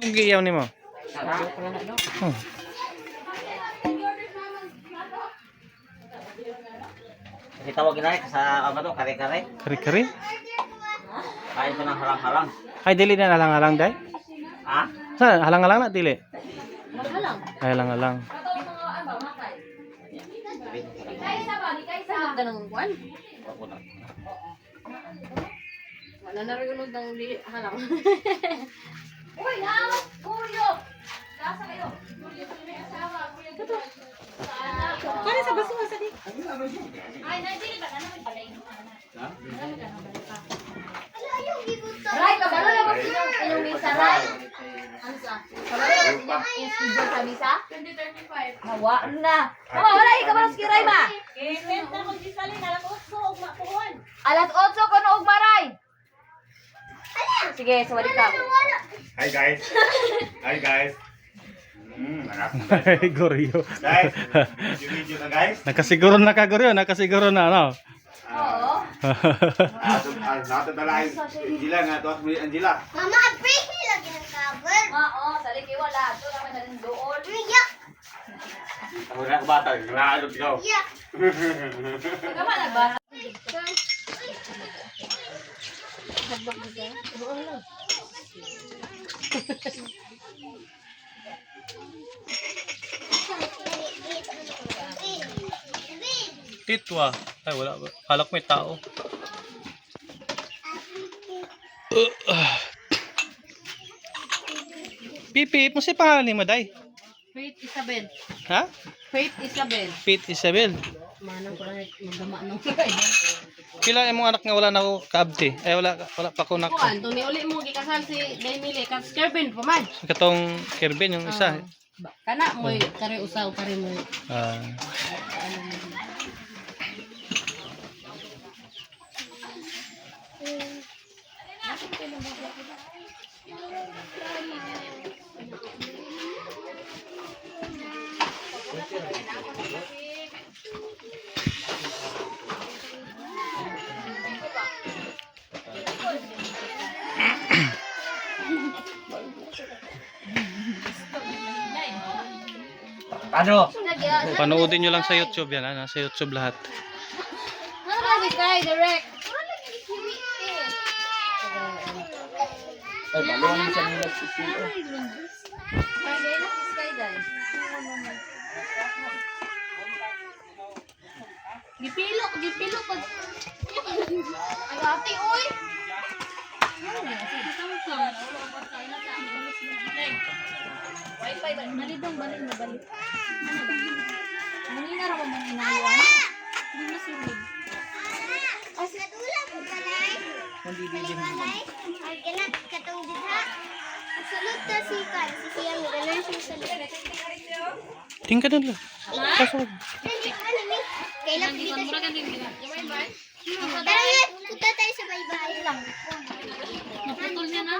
Ang giyaw ni mo. Oh. Itawag na sa ano to, kare-kare. Kari-kari? Kain ko ng halang-halang. Ay, dili na halang-halang, day? Ha? Saan? Halang-halang na, dili? Halang. Ay, halang-halang. Saan ka ng kwan? Wala na rin unog ng halang. Uy, naawag! Kuryo! Lasa kayo! Kaya sa baso sa di. Ay, nandili ba? Ano ba balay? Ray, kabalo na ba inyong misa, Ray? Ano sa? Kabalo na ba inyong studio sa misa? 2035. Hawa na. Mama, wala kabalo si Ray, ma. Kaya na kung gisalin, alas 8 og mapuhon. Alas 8 ko na og maray. Sige, sawali ka. Hi guys. Hi guys. Ay, Goryo. Guys, video na guys. Nakasiguro na ka, Goryo. Nakasiguro na, ano? Oo. Natadalain. Angela nga, tuwas mo yung Angela. Mama, pretty lagi ng cover. Oo, saliki wala. Ito naman na rin doon. Yeah. Ako na kabata, nalaalot ikaw. Yeah. Kama nagbasa. Titwa. Ay, wala ba? Halak may tao. Pipi, mo si pangalan ni mo, day? Faith Isabel. Ha? Faith Isabel. Pete Isabel. Manang ko lang magama ng Pila yung mga anak nga wala na ako kaabti. Ay, wala pa ko na ko. kuan, tuni uli mo gikasal si Daimile kat Skerbin pa man. Katong Kirby yung isa. Kana mo kare usaw kare mo. Ah. Ano? Panoodin nyo lang sa YouTube yan. Nasa YouTube lahat. Ano ba si Sky direct? Ay, balong sa nila si CEO. Friday na si Sky dai. Gipilo pag ay ate oy. Wi-Fi ba? Balidong balid na balid. Muni na ra mo maninawan. Hindi na sulod. As natula ko balay. Balay. Ay kanat katong didha. Sulod ta si kan si siyang ganan siya sulod. Tingka doon lang. Pasok. Hindi ano ni. Kailan dito siya. Tara, punta tayo sa baybay lang. Naputol niya na.